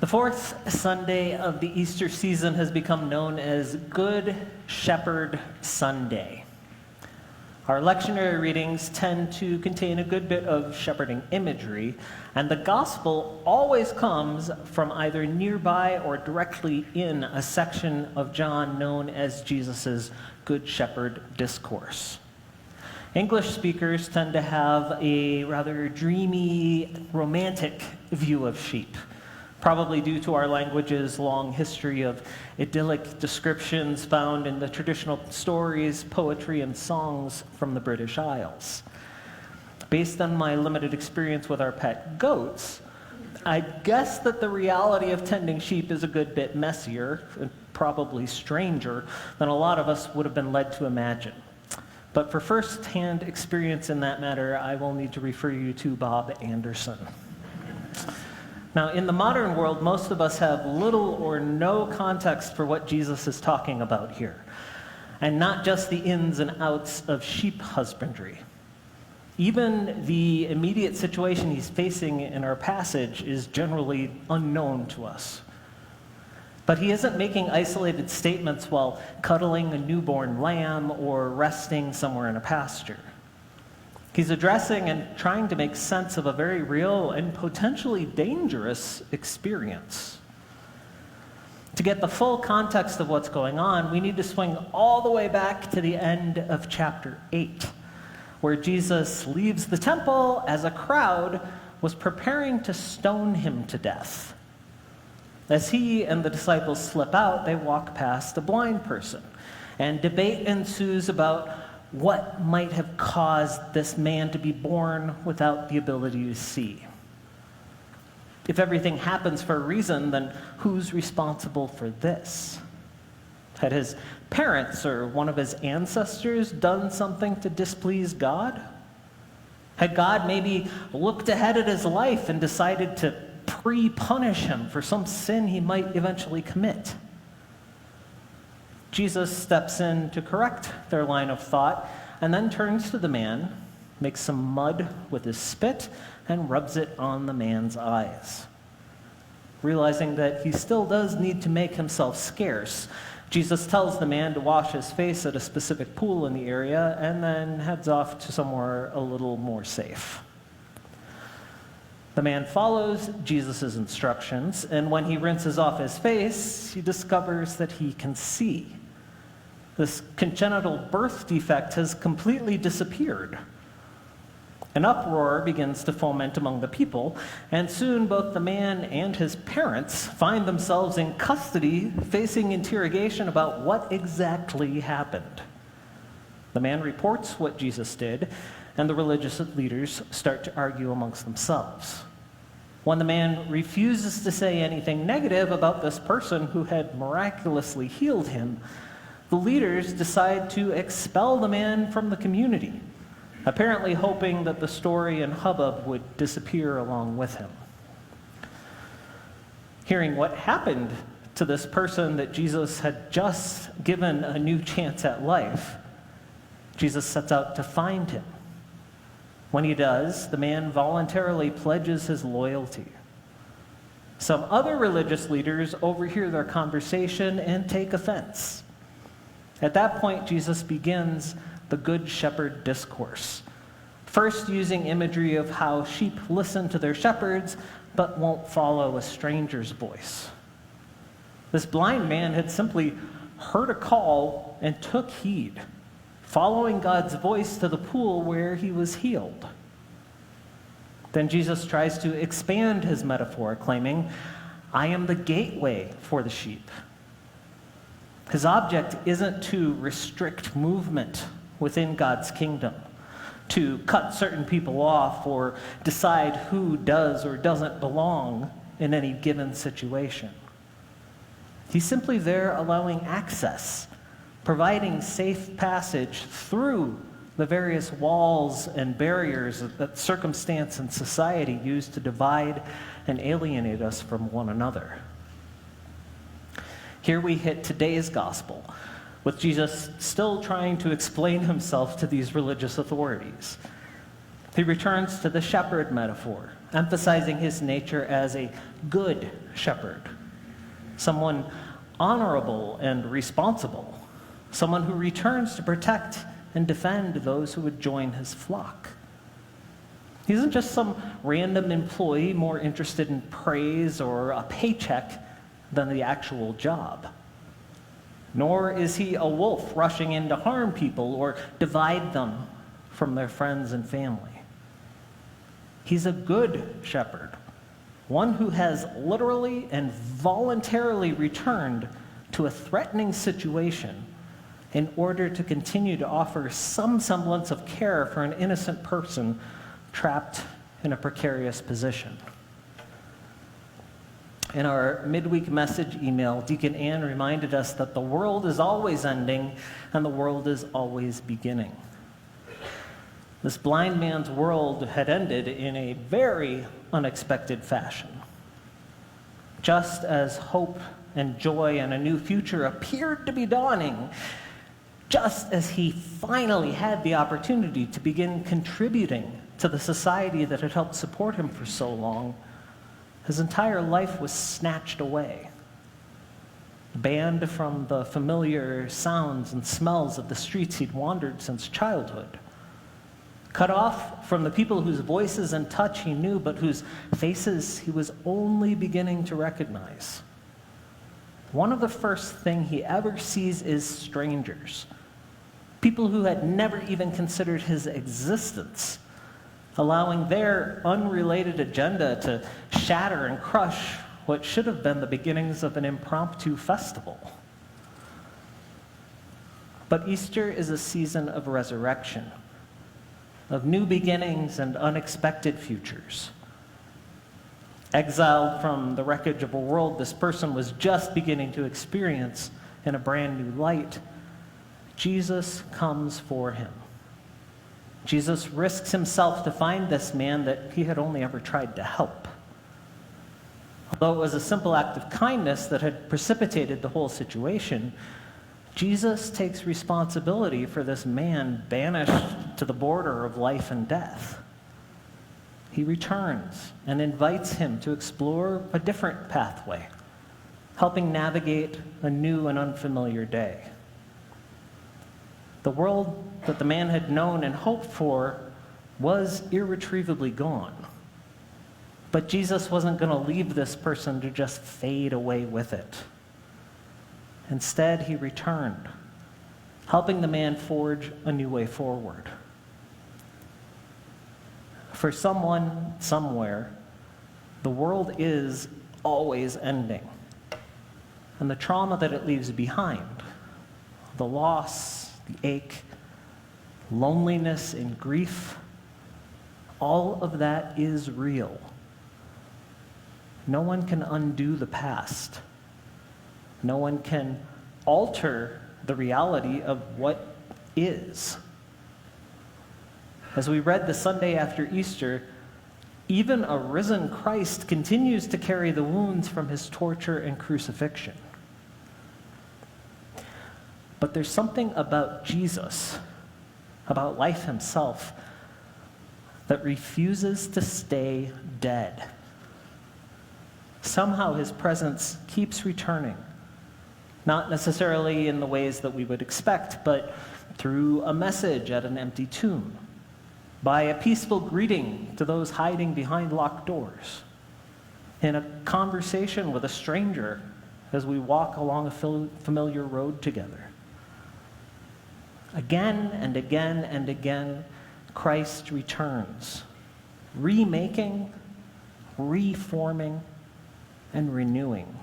The fourth Sunday of the Easter season has become known as Good Shepherd Sunday. Our lectionary readings tend to contain a good bit of shepherding imagery, and the gospel always comes from either nearby or directly in a section of John known as Jesus' Good Shepherd Discourse. English speakers tend to have a rather dreamy, romantic view of sheep, probably due to our language's long history of idyllic descriptions found in the traditional stories, poetry, and songs from the British Isles. Based on my limited experience with our pet goats, I guess that the reality of tending sheep is a good bit messier and probably stranger than a lot of us would have been led to imagine. But for first-hand experience in that matter, I will need to refer you to Bob Anderson. Now, in the modern world, most of us have little or no context for what Jesus is talking about here, and not just the ins and outs of sheep husbandry. Even the immediate situation he's facing in our passage is generally unknown to us. But he isn't making isolated statements while cuddling a newborn lamb or resting somewhere in a pasture. He's addressing and trying to make sense of a very real and potentially dangerous experience. To get the full context of what's going on, we need to swing all the way back to the end of chapter 8, where Jesus leaves the temple as a crowd was preparing to stone him to death. As he and the disciples slip out, they walk past a blind person, and debate ensues about what might have caused this man to be born without the ability to see. If everything happens for a reason, then who's responsible for this? Had his parents or one of his ancestors done something to displease God? Had God maybe looked ahead at his life and decided to pre-punish him for some sin he might eventually commit? Jesus steps in to correct their line of thought and then turns to the man, makes some mud with his spit, and rubs it on the man's eyes. Realizing that he still does need to make himself scarce, Jesus tells the man to wash his face at a specific pool in the area and then heads off to somewhere a little more safe. The man follows Jesus' instructions, and when he rinses off his face, he discovers that he can see. This congenital birth defect has completely disappeared. An uproar begins to foment among the people, and soon both the man and his parents find themselves in custody, facing interrogation about what exactly happened. The man reports what Jesus did, and the religious leaders start to argue amongst themselves. When the man refuses to say anything negative about this person who had miraculously healed him, the leaders decide to expel the man from the community, apparently hoping that the story and hubbub would disappear along with him. Hearing what happened to this person that Jesus had just given a new chance at life, Jesus sets out to find him. When he does, the man voluntarily pledges his loyalty. Some other religious leaders overhear their conversation and take offense. At that point, Jesus begins the Good Shepherd Discourse, first using imagery of how sheep listen to their shepherds but won't follow a stranger's voice. This blind man had simply heard a call and took heed, following God's voice to the pool where he was healed. Then Jesus tries to expand his metaphor, claiming, "I am the gateway for the sheep." His object isn't to restrict movement within God's kingdom, to cut certain people off or decide who does or doesn't belong in any given situation. He's simply there allowing access, providing safe passage through the various walls and barriers that circumstance and society use to divide and alienate us from one another. Here we hit today's gospel, with Jesus still trying to explain himself to these religious authorities. He returns to the shepherd metaphor, emphasizing his nature as a good shepherd, someone honorable and responsible, someone who returns to protect and defend those who would join his flock. He isn't just some random employee more interested in praise or a paycheck than the actual job. Nor is he a wolf rushing in to harm people or divide them from their friends and family. He's a good shepherd, one who has literally and voluntarily returned to a threatening situation in order to continue to offer some semblance of care for an innocent person trapped in a precarious position. In our midweek message email, Deacon Ann reminded us that the world is always ending and the world is always beginning. This blind man's world had ended in a very unexpected fashion. Just as hope and joy and a new future appeared to be dawning, just as he finally had the opportunity to begin contributing to the society that had helped support him for so long, his entire life was snatched away, banned from the familiar sounds and smells of the streets he'd wandered since childhood, cut off from the people whose voices and touch he knew, but whose faces he was only beginning to recognize. One of the first things he ever sees is strangers, people who had never even considered his existence, allowing their unrelated agenda to shatter and crush what should have been the beginnings of an impromptu festival. But Easter is a season of resurrection, of new beginnings and unexpected futures. Exiled from the wreckage of a world this person was just beginning to experience in a brand new light, Jesus comes for him. Jesus risks himself to find this man that he had only ever tried to help. Although it was a simple act of kindness that had precipitated the whole situation, Jesus takes responsibility for this man banished to the border of life and death. He returns and invites him to explore a different pathway, helping navigate a new and unfamiliar day. The world that the man had known and hoped for was irretrievably gone. But Jesus wasn't going to leave this person to just fade away with it. Instead, he returned, helping the man forge a new way forward. For someone, somewhere, the world is always ending. And the trauma that it leaves behind, the loss, the ache, loneliness, and grief, all of that is real. No one can undo the past. No one can alter the reality of what is. As we read the Sunday after Easter, even a risen Christ continues to carry the wounds from his torture and crucifixion. But there's something about Jesus, about life himself, that refuses to stay dead. Somehow his presence keeps returning, not necessarily in the ways that we would expect, but through a message at an empty tomb, by a peaceful greeting to those hiding behind locked doors, in a conversation with a stranger as we walk along a familiar road together. Again and again and again, Christ returns, remaking, reforming, and renewing.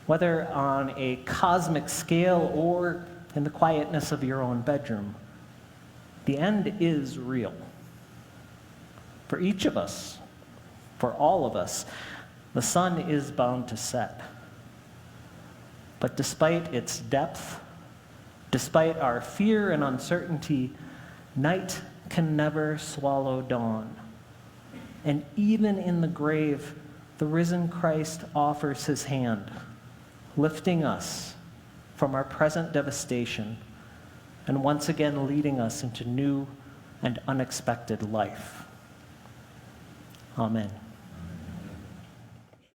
Whether on a cosmic scale or in the quietness of your own bedroom, the end is real. For each of us, for all of us, the sun is bound to set. But despite its depth, despite our fear and uncertainty, night can never swallow dawn. And even in the grave, the risen Christ offers his hand, lifting us from our present devastation and once again leading us into new and unexpected life. Amen.